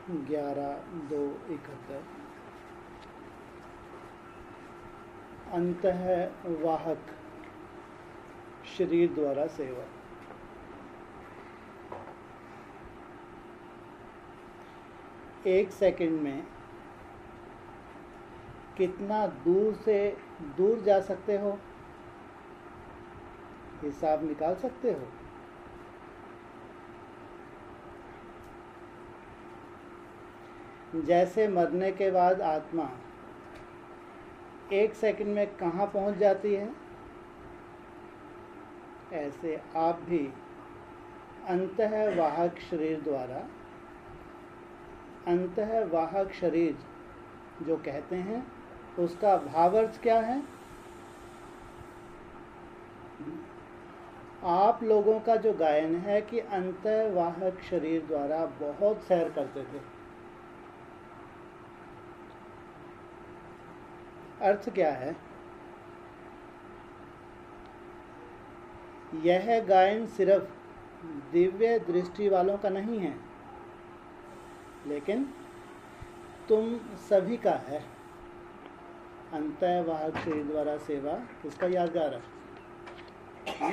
11/2/71 अंतःवाहक शरीर द्वारा सेवा। एक सेकंड में कितना दूर से दूर जा सकते हो, हिसाब निकाल सकते हो? जैसे मरने के बाद आत्मा एक सेकंड में कहाँ पहुँच जाती है, ऐसे आप भी अंतःवाहक शरीर द्वारा, अंतःवाहक शरीर जो कहते हैं उसका भावार्थ क्या है? आप लोगों का जो गायन है कि अंतःवाहक शरीर द्वारा बहुत सैर करते थे, अर्थ क्या है? यह गायन सिर्फ दिव्य दृष्टि वालों का नहीं है, लेकिन तुम सभी का है। अंतःवाहक शरीर द्वारा सेवा किसका यादगार है?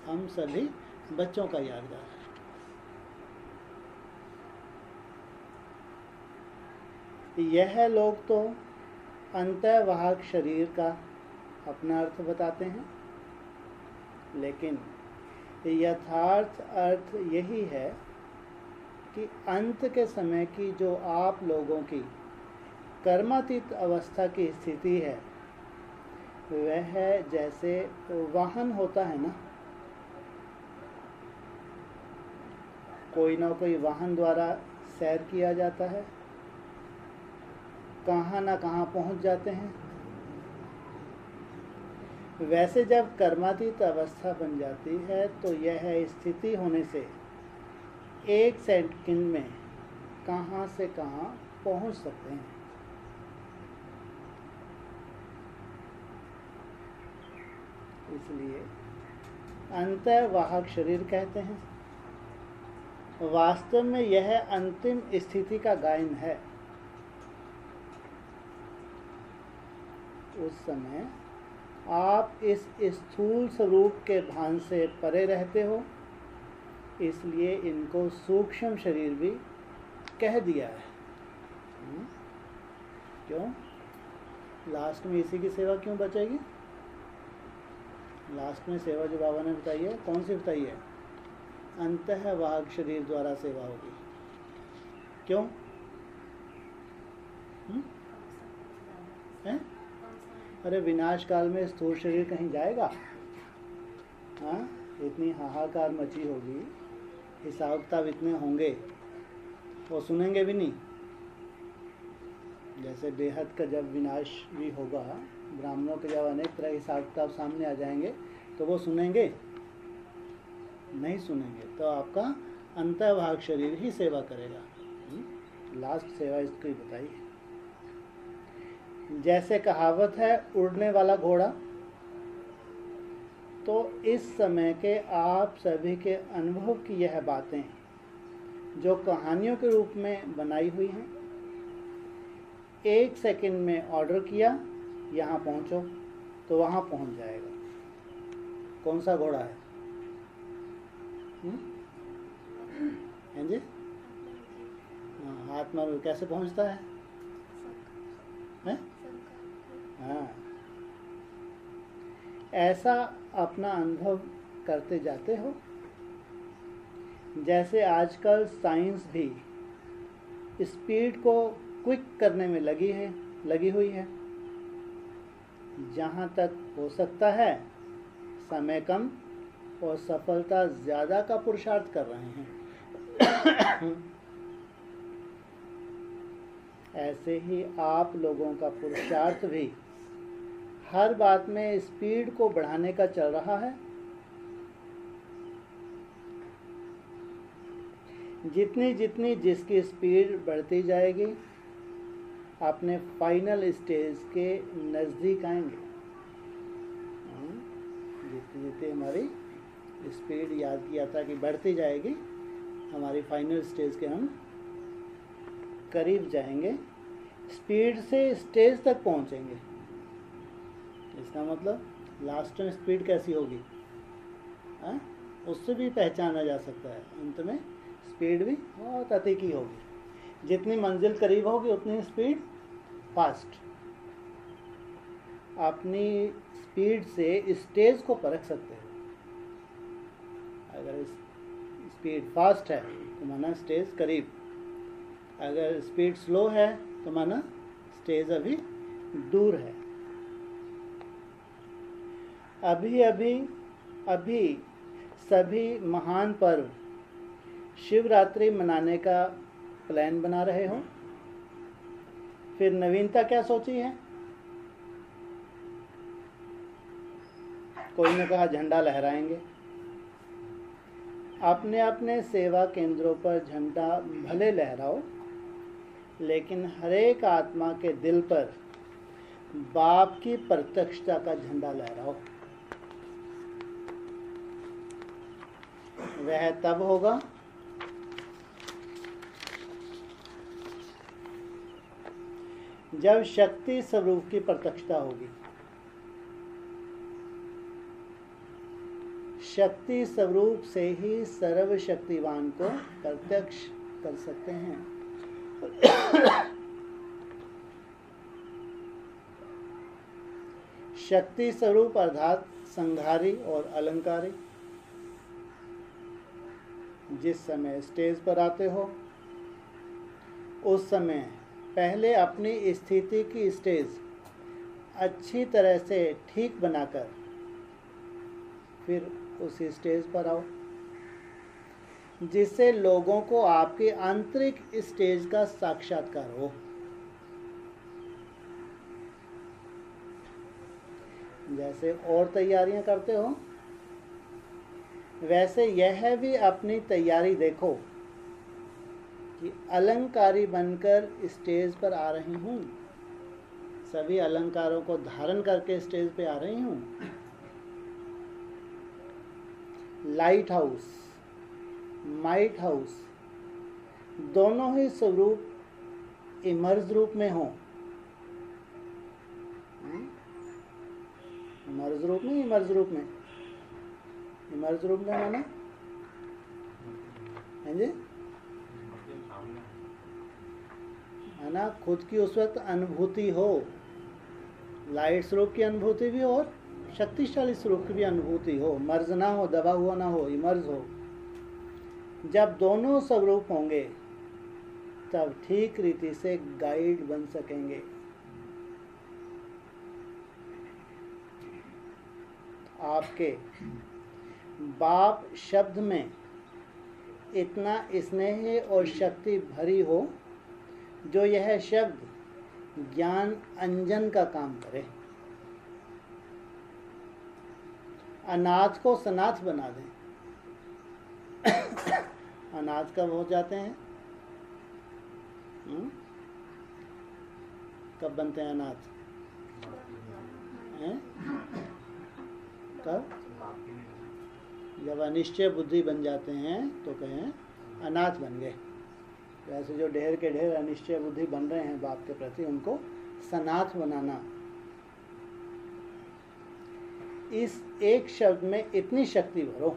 हम सभी बच्चों का यादगार है। यह लोग तो अंतःवाहक शरीर का अपना अर्थ बताते हैं, लेकिन यथार्थ अर्थ यही है कि अंत के समय की जो आप लोगों की कर्मातीत अवस्था की स्थिति है, वह जैसे वाहन होता है ना, कोई ना कोई वाहन द्वारा सैर किया जाता है, कहाँ ना कहाँ पहुँच जाते हैं। वैसे जब कर्मातीत अवस्था बन जाती है तो यह स्थिति होने से एक सेकंड में कहाँ से कहाँ पहुँच सकते हैं। इसलिए अंतःवाहक शरीर कहते हैं। वास्तव में यह अंतिम स्थिति का गायन है। उस समय आप इस स्थूल स्वरूप के भान से परे रहते हो, इसलिए इनको सूक्ष्म शरीर भी कह दिया है। क्यों? लास्ट में इसी की सेवा क्यों बचेगी? लास्ट में सेवा जो बाबा ने बताई है, कौन सी बताई है? अंतःवाहक शरीर द्वारा सेवा होगी। क्यों? हैं? अरे विनाश काल में स्थूल शरीर कहीं जाएगा? हाँ, इतनी हाहाकार मची होगी, हिसाब किताब इतने होंगे, वो सुनेंगे भी नहीं। जैसे बेहद का जब विनाश भी होगा, ब्राह्मणों के जब अनेक तरह के हिसाब किताब सामने आ जाएंगे, तो वो सुनेंगे नहीं? सुनेंगे तो आपका अंतःवाहक शरीर ही सेवा करेगा। लास्ट सेवा इसकी बताई। जैसे कहावत है, उड़ने वाला घोड़ा, तो इस समय के आप सभी के अनुभव की यह बातें जो कहानियों के रूप में बनाई हुई हैं, एक सेकंड में ऑर्डर किया, यहाँ पहुँचो, तो वहाँ पहुँच जाएगा। कौन सा घोड़ा है? हैं जी? हाँ, हाथ मारो, कैसे पहुँचता है? हैं? हाँ, ऐसा अपना अनुभव करते जाते हो। जैसे आजकल साइंस भी स्पीड को क्विक करने में लगी हुई है। जहाँ तक हो सकता है समय कम और सफलता ज़्यादा का पुरुषार्थ कर रहे हैं। ऐसे ही आप लोगों का पुरुषार्थ भी हर बात में स्पीड को बढ़ाने का चल रहा है। जितनी जितनी जिसकी स्पीड बढ़ती जाएगी, अपने फाइनल स्टेज के नज़दीक आएंगे। जितनी जितनी हमारी स्पीड, याद किया था कि बढ़ती जाएगी, हमारी फाइनल स्टेज के हम करीब जाएंगे, स्पीड से स्टेज तक पहुंचेंगे। इसका मतलब लास्ट में स्पीड कैसी होगी, उससे भी पहचाना जा सकता है। अंत में स्पीड भी बहुत अधिक ही होगी। जितनी मंजिल करीब होगी उतनी स्पीड फास्ट। अपनी स्पीड से स्टेज को परख सकते हो। अगर स्पीड फास्ट है तो माना स्टेज करीब, अगर स्पीड स्लो है तो माना स्टेज अभी दूर है। अभी सभी महान पर्व शिवरात्रि मनाने का प्लान बना रहे हो, फिर नवीनता क्या सोची है? कोई ने कहा झंडा लहराएंगे। अपने अपने सेवा केंद्रों पर झंडा भले लहराओ, लेकिन हर एक आत्मा के दिल पर बाप की प्रत्यक्षता का झंडा लहराओ। वह तब होगा जब शक्ति स्वरूप की प्रत्यक्षता होगी। शक्ति स्वरूप से ही सर्वशक्तिवान को प्रत्यक्ष कर सकते हैं। शक्ति स्वरूप अर्थात संघारी और अलंकारी। जिस समय स्टेज पर आते हो उस समय पहले अपनी स्थिति की स्टेज अच्छी तरह से ठीक बनाकर फिर उसी स्टेज पर आओ, जिससे लोगों को आपके आंतरिक स्टेज का साक्षात्कार हो। जैसे और तैयारियां करते हो वैसे यह भी अपनी तैयारी देखो कि अलंकारी बनकर स्टेज पर आ रही हूँ, सभी अलंकारों को धारण करके स्टेज पे आ रही हूँ। लाइट हाउस, माइट हाउस दोनों ही स्वरूप इमर्ज रूप में हो। इमर्ज रूप में, इमर्ज रूप में, इमर्ज रूप में माना है जी, है ना, खुद की उस वक्त अनुभूति हो, लाइट स्वरूप की अनुभूति भी हो और शक्तिशाली स्वरूप की भी अनुभूति हो, मर्ज ना हो, दबा हुआ ना हो, इमर्ज हो। जब दोनों स्वरूप होंगे तब ठीक रीति से गाइड बन सकेंगे। आपके बाप शब्द में इतना स्नेह और शक्ति भरी हो जो यह शब्द ज्ञान अंजन का काम करे, अनाथ को सनाथ बना दें। अनाथ कब हो जाते हैं? कब बनते हैं अनाथ? हैं? कब? जब अनिश्चय बुद्धि बन जाते हैं तो कहें अनाथ बन गए। वैसे जो ढेर के ढेर अनिश्चय बुद्धि बन रहे हैं बाप के प्रति, उनको सनाथ बनाना। इस एक शब्द में इतनी शक्ति भरो।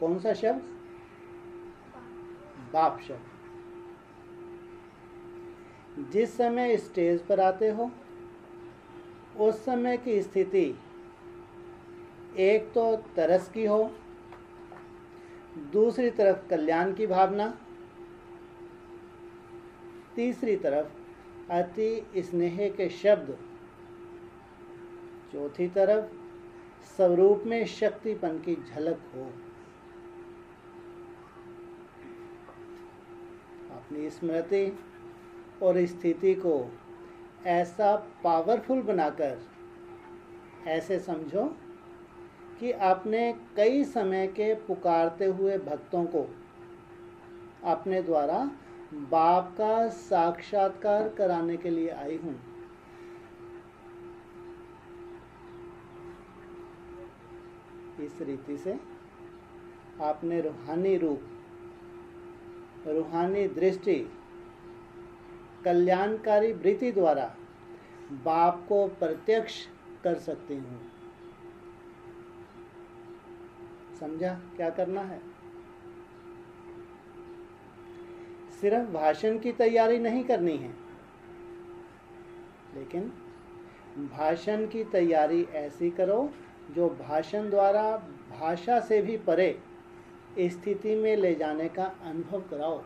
कौन सा शब्द? बाप शब्द। जिस समय स्टेज पर आते हो उस समय की स्थिति एक तो तरस की हो, दूसरी तरफ कल्याण की भावना, तीसरी तरफ अति स्नेह के शब्द, चौथी तरफ स्वरूप में शक्तिपन की झलक हो। अपनी स्मृति और स्थिति को ऐसा पावरफुल बनाकर ऐसे समझो कि आपने कई समय के पुकारते हुए भक्तों को अपने द्वारा बाप का साक्षात्कार कराने के लिए आई हूँ। इस रीति से आपने रूहानी रूप, रूहानी दृष्टि कल्याणकारी वृत्ति द्वारा बाप को प्रत्यक्ष कर सकती हूँ। समझा क्या करना है? सिर्फ भाषण की तैयारी नहीं करनी है, लेकिन भाषण की तैयारी ऐसी करो जो भाषण द्वारा भाषा से भी परे स्थिति में ले जाने का अनुभव कराओ।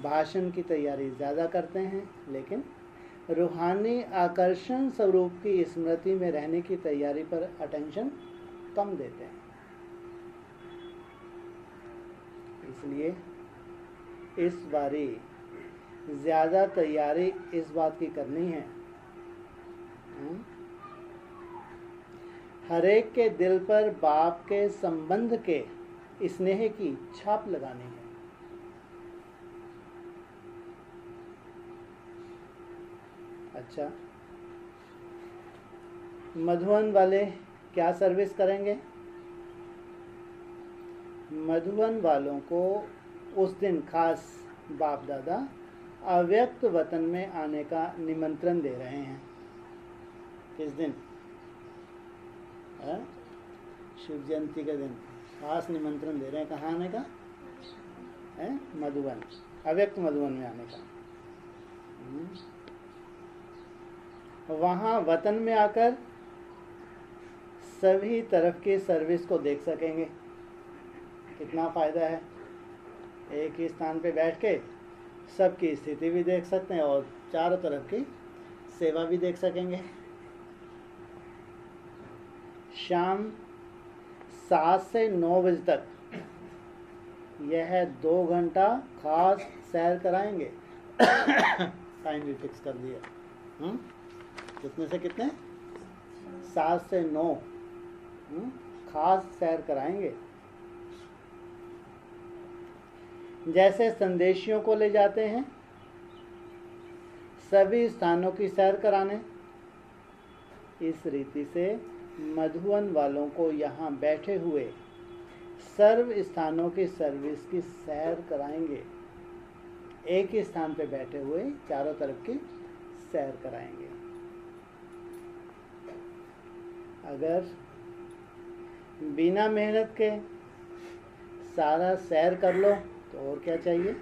भाषण की तैयारी ज़्यादा करते हैं, लेकिन रूहानी आकर्षण स्वरूप की स्मृति में रहने की तैयारी पर अटेंशन कम देते हैं। इसलिए इस बारी ज़्यादा तैयारी इस बात की करनी है, हर एक के दिल पर बाप के संबंध के स्नेह की छाप लगानी है। अच्छा, मधुबन वाले क्या सर्विस करेंगे? मधुबन वालों को उस दिन खास बाप दादा अव्यक्त वतन में आने का निमंत्रण दे रहे हैं। किस दिन? शिव जयंती के दिन खास निमंत्रण दे रहे हैं। कहाँ आने का है? मधुबन, अव्यक्त मधुबन में आने का। वहाँ वतन में आकर सभी तरफ की सर्विस को देख सकेंगे। कितना फ़ायदा है, एक ही स्थान पे बैठ के सबकी स्थिति भी देख सकते हैं और चारों तरफ की सेवा भी देख सकेंगे। शाम 7 से 9 बजे तक यह 2 घंटा खास सैर कराएंगे। टाइम भी फिक्स कर दिया। कितने से कितने? 7 से 9 खास सैर कराएंगे। जैसे संदेशियों को ले जाते हैं सभी स्थानों की सैर कराने, इस रीति से मधुबन वालों को यहाँ बैठे हुए सर्व स्थानों की सर्विस की सैर कराएंगे। एक ही स्थान पे बैठे हुए चारों तरफ की सैर कराएंगे। अगर बिना मेहनत के सारा सैर कर लो तो और क्या चाहिए?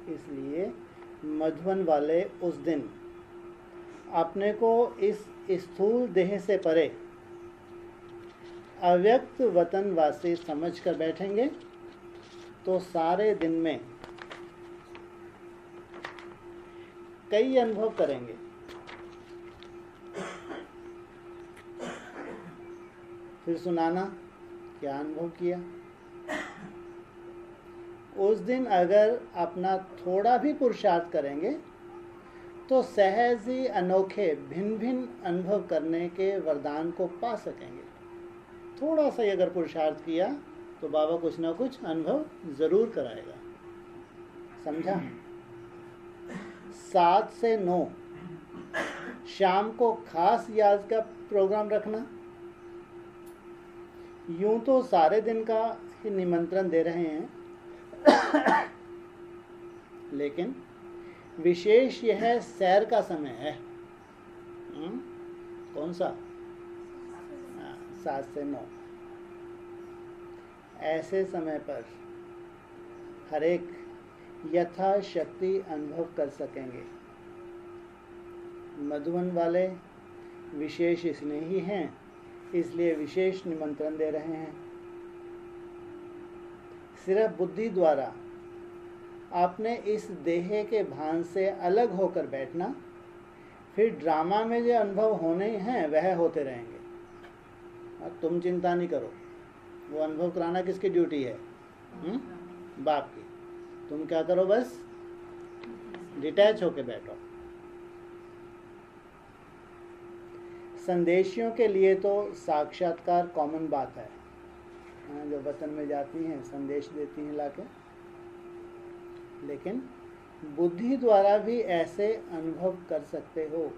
इसलिए मधुबन वाले उस दिन अपने को इस स्थूल देह से परे अव्यक्त वतनवासी समझ कर बैठेंगे तो सारे दिन में कई अनुभव करेंगे। फिर सुनाना क्या अनुभव किया। उस दिन अगर अपना थोड़ा भी पुरुषार्थ करेंगे तो सहज ही अनोखे भिन्न भिन्न अनुभव करने के वरदान को पा सकेंगे। थोड़ा सा ही अगर पुरुषार्थ किया तो बाबा कुछ ना कुछ अनुभव ज़रूर कराएगा। समझा? 7 से 9 शाम को खास याद का प्रोग्राम रखना। यूं तो सारे दिन का ही निमंत्रण दे रहे हैं, लेकिन विशेष यह सैर का समय है। कौन सा? 7 से 9। ऐसे समय पर हर एक यथाशक्ति अनुभव कर सकेंगे। मधुबन वाले विशेष स्नेही हैं, इसलिए विशेष निमंत्रण दे रहे हैं। सिर्फ बुद्धि द्वारा आपने इस देह के भान से अलग होकर बैठना, फिर ड्रामा में जो अनुभव होने हैं वह होते रहेंगे। और तुम चिंता नहीं करो, वो अनुभव कराना किसकी ड्यूटी है? बाप की। तुम क्या करो, बस डिटैच होके बैठो। संदेशियों के लिए तो साक्षात्कार कॉमन बात है। जो वतन में जाती हैं संदेश देती हैं लाके, लेकिन बुद्धि द्वारा भी ऐसे अनुभव कर सकते हो।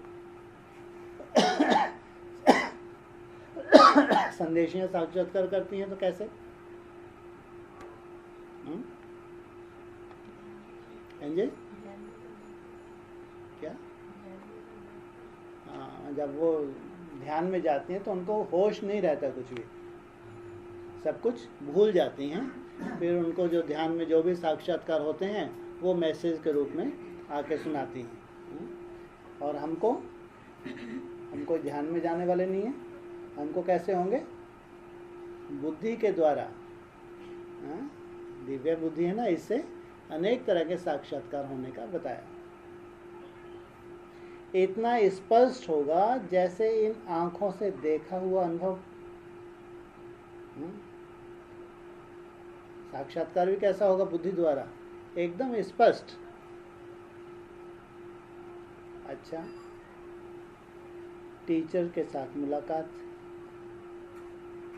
संदेशियां साक्षात्कार करती हैं तो कैसे? जी क्या? हाँ, जब वो ध्यान में जाती हैं तो उनको होश नहीं रहता, कुछ भी सब कुछ भूल जाती हैं। फिर उनको जो ध्यान में जो भी साक्षात्कार होते हैं वो मैसेज के रूप में आके सुनाती हैं। और हमको ध्यान में जाने वाले नहीं हैं, हमको कैसे होंगे? बुद्धि के द्वारा। दिव्य बुद्धि है ना, इससे अनेक तरह के साक्षात्कार होने का बताया। इतना स्पष्ट होगा जैसे इन आंखों से देखा हुआ अनुभव। साक्षात्कार भी कैसा होगा? बुद्धि द्वारा, एकदम स्पष्ट। अच्छा, टीचर के साथ मुलाकात।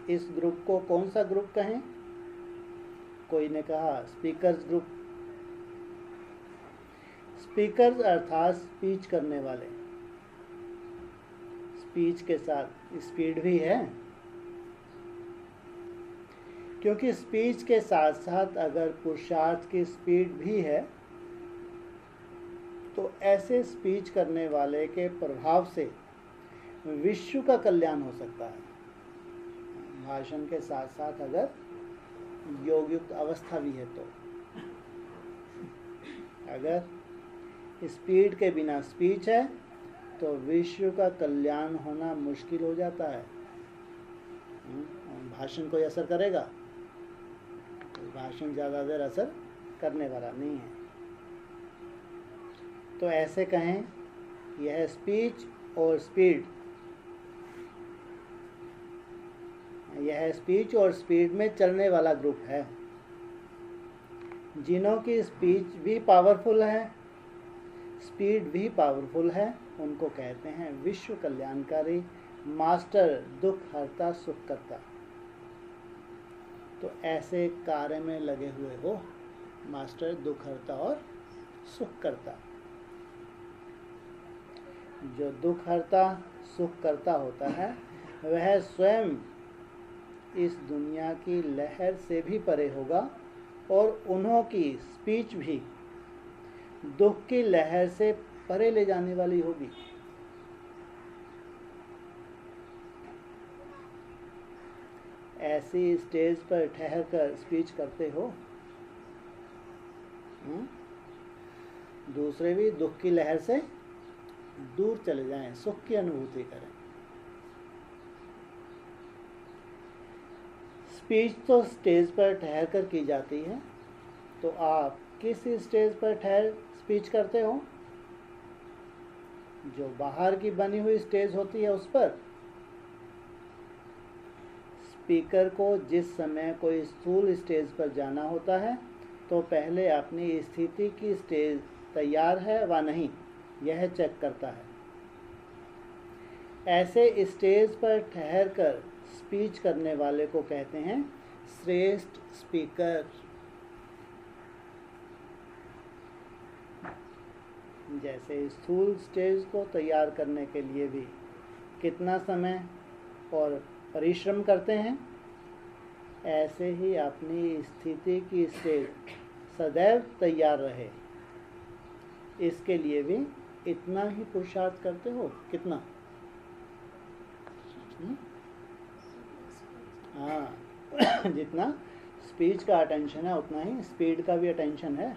इस ग्रुप को कौन सा ग्रुप कहें? कोई ने कहा स्पीकर्स ग्रुप। स्पीकर्स अर्थात स्पीच करने वाले। स्पीच के साथ स्पीड भी है, क्योंकि स्पीच के साथ साथ अगर पुरुषार्थ की स्पीड भी है तो ऐसे स्पीच करने वाले के प्रभाव से विश्व का कल्याण हो सकता है। भाषण के साथ साथ अगर योग युक्त अवस्था भी है तो, अगर स्पीड के बिना स्पीच है तो विश्व का कल्याण होना मुश्किल हो जाता है। भाषण कोई असर करेगा? भाषण ज़्यादा देर असर करने वाला नहीं है। तो ऐसे कहें, यह स्पीच और स्पीड, यह स्पीच और स्पीड में चलने वाला ग्रुप है। जिन्हों की स्पीच भी पावरफुल है, स्पीड भी पावरफुल है, उनको कहते हैं विश्व कल्याणकारी, मास्टर, दुख हरता, सुख करता। तो ऐसे कार्य में लगे हुए हो मास्टर, दुख हरता और सुख करता। जो दुख हरता सुख करता होता है वह स्वयं इस दुनिया की लहर से भी परे होगा और उन्हों की स्पीच भी दुख की लहर से परे ले जाने वाली होगी। ऐसी स्टेज पर ठहर कर स्पीच करते हो, दूसरे भी दुख की लहर से दूर चले जाएं, सुख की अनुभूति करें। स्पीच तो स्टेज पर ठहर कर की जाती है, तो आप किस स्टेज पर ठहर स्पीच करते हो? जो बाहर की बनी हुई स्टेज होती है उस पर। स्पीकर को जिस समय कोई स्थूल स्टेज पर जाना होता है तो पहले अपनी स्थिति की स्टेज तैयार है व नहीं, यह चेक करता है। ऐसे स्टेज पर ठहर कर स्पीच करने वाले को कहते हैं श्रेष्ठ स्पीकर। जैसे स्थूल स्टेज को तैयार करने के लिए भी कितना समय और परिश्रम करते हैं, ऐसे ही अपनी स्थिति की स्टेज सदैव तैयार रहे, इसके लिए भी इतना ही पुरुषार्थ करते हो। कितना? हाँ जितना स्पीच का अटेंशन है उतना ही स्पीड का भी अटेंशन है।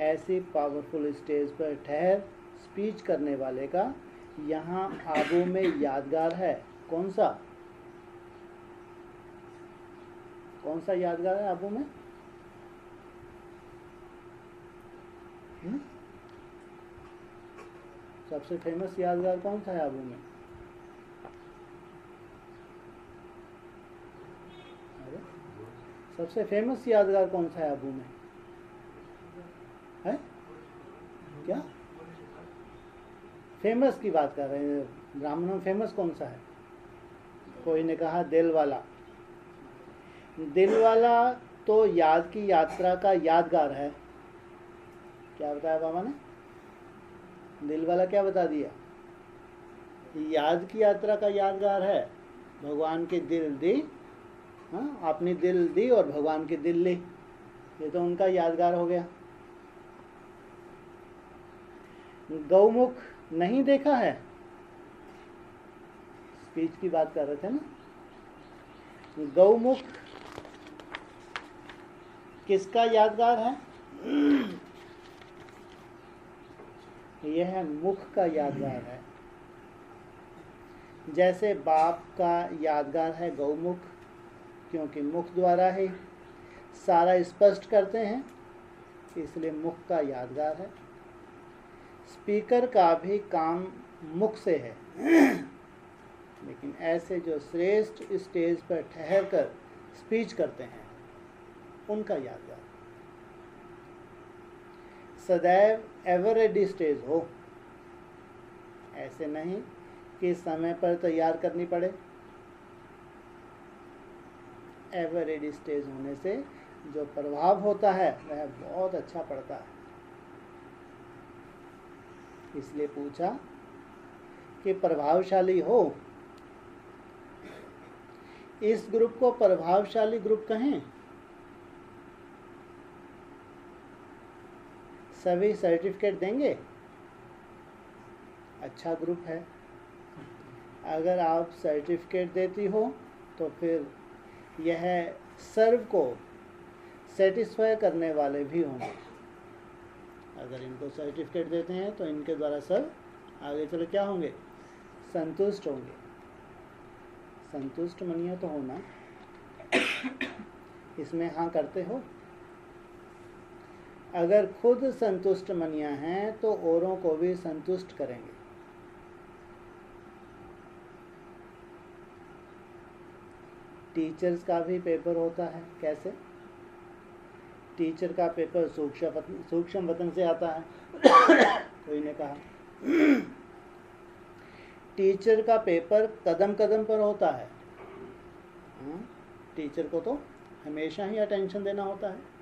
ऐसी पावरफुल स्टेज पर ठहर स्पीच करने वाले का यहाँ आबू में यादगार है। कौन सा? कौन सा यादगार है आबू में? सबसे फेमस यादगार कौन सा है आबू में? अरे सबसे फेमस यादगार कौन सा है आबू में? है क्या? फेमस की बात कर रहे हैं। ब्राह्मणों में फेमस कौन सा है? कोई ने कहा दिल वाला। दिल वाला तो याद की यात्रा का यादगार है। क्या बताया बाबा ने? दिल वाला क्या बता दिया? याद की यात्रा का यादगार है। भगवान की दिल दी, हाँ अपनी दिल दी और भगवान की दिल ली। ये तो उनका यादगार हो गया। गौमुख नहीं देखा है, स्पीच की बात कर रहे थे ना। गौमुख किसका यादगार है? यह मुख का यादगार है। जैसे बाप का यादगार है गौमुख, क्योंकि मुख द्वारा ही सारा स्पष्ट करते हैं, इसलिए मुख का यादगार है। स्पीकर का भी काम मुख से है, लेकिन ऐसे जो श्रेष्ठ स्टेज पर ठहर कर स्पीच करते हैं उनका यादगार। सदैव एवर रेडी स्टेज हो, ऐसे नहीं कि समय पर तैयार करनी पड़े। एवर रेडी स्टेज होने से जो प्रभाव होता है वह बहुत अच्छा पड़ता है। इसलिए पूछा कि प्रभावशाली हो। इस ग्रुप को प्रभावशाली ग्रुप कहें। सभी सर्टिफिकेट देंगे, अच्छा ग्रुप है। अगर आप सर्टिफिकेट देती हो तो फिर यह सर्व को सेटिस्फाई करने वाले भी होंगे। अगर इनको सर्टिफिकेट देते हैं तो इनके द्वारा सब आगे चले क्या होंगे? संतुष्ट होंगे। संतुष्ट मनिया तो होना, इसमें हाँ करते हो। अगर खुद संतुष्ट मनिया हैं तो औरों को भी संतुष्ट करेंगे। टीचर्स का भी पेपर होता है। कैसे? टीचर का पेपर सूक्ष्म वतन से आता है। कोई ने कहा टीचर का पेपर कदम कदम पर होता है। टीचर को तो हमेशा ही अटेंशन देना होता है।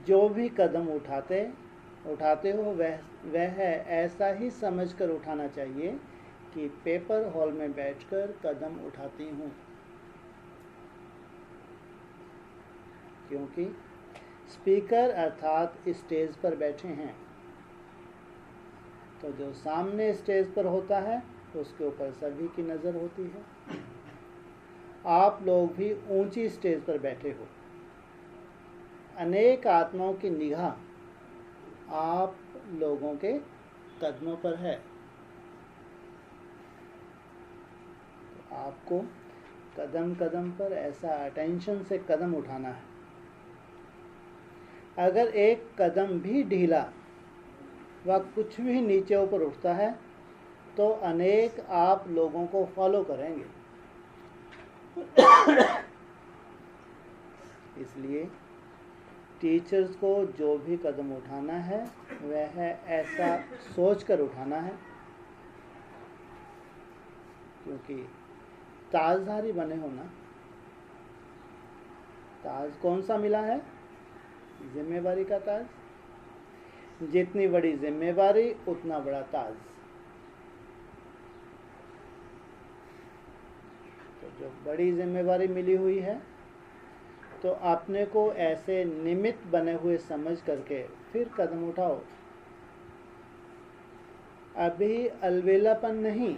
जो भी कदम उठाते हो वह ऐसा ही समझकर उठाना चाहिए कि पेपर हॉल में बैठकर कदम उठाती हूँ, क्योंकि स्पीकर अर्थात स्टेज पर बैठे हैं। तो जो सामने स्टेज पर होता है उसके ऊपर सभी की नज़र होती है। आप लोग भी ऊंची स्टेज पर बैठे हो। अनेक आत्माओं की निगाह आप लोगों के कदमों पर है। तो आपको कदम कदम पर ऐसा अटेंशन से कदम उठाना है। अगर एक कदम भी ढीला व कुछ भी नीचे ऊपर उठता है तो अनेक आप लोगों को फॉलो करेंगे। इसलिए टीचर्स को जो भी कदम उठाना है वह ऐसा सोचकर उठाना है, क्योंकि ताजधारी बने होना। ताज कौन सा मिला है? जिम्मेवारी का ताज। जितनी बड़ी जिम्मेवारी उतना बड़ा ताज। तो जो बड़ी जिम्मेवारी मिली हुई है तो अपने को ऐसे निमित्त बने हुए समझ करके फिर कदम उठाओ। अभी अलवेलापन नहीं,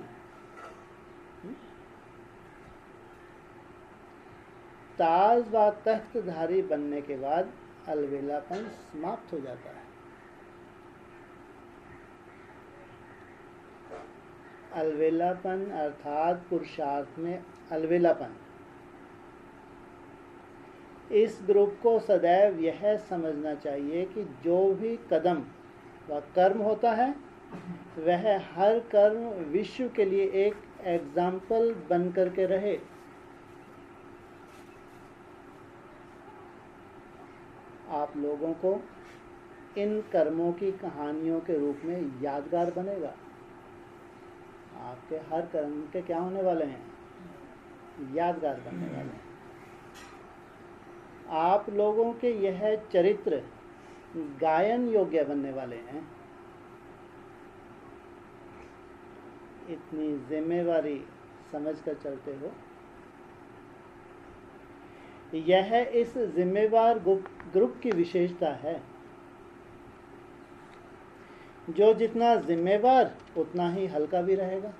ताज व तख्तधारी बनने के बाद अलवेलापन समाप्त हो जाता है। अलवेलापन अर्थात पुरुषार्थ में अलवेलापन। इस ग्रुप को सदैव यह समझना चाहिए कि जो भी कदम व कर्म होता है वह हर कर्म विश्व के लिए एक एग्जाम्पल बन करके रहे। आप लोगों को इन कर्मों की कहानियों के रूप में यादगार बनेगा। आपके हर कर्म के क्या होने वाले हैं? यादगार बनने वाले हैं। आप लोगों के यह चरित्र गायन योग्य बनने वाले हैं। इतनी जिम्मेवारी समझ कर चलते हो। यह इस जिम्मेवार ग्रुप की विशेषता है। जो जितना जिम्मेवार उतना ही हल्का भी रहेगा।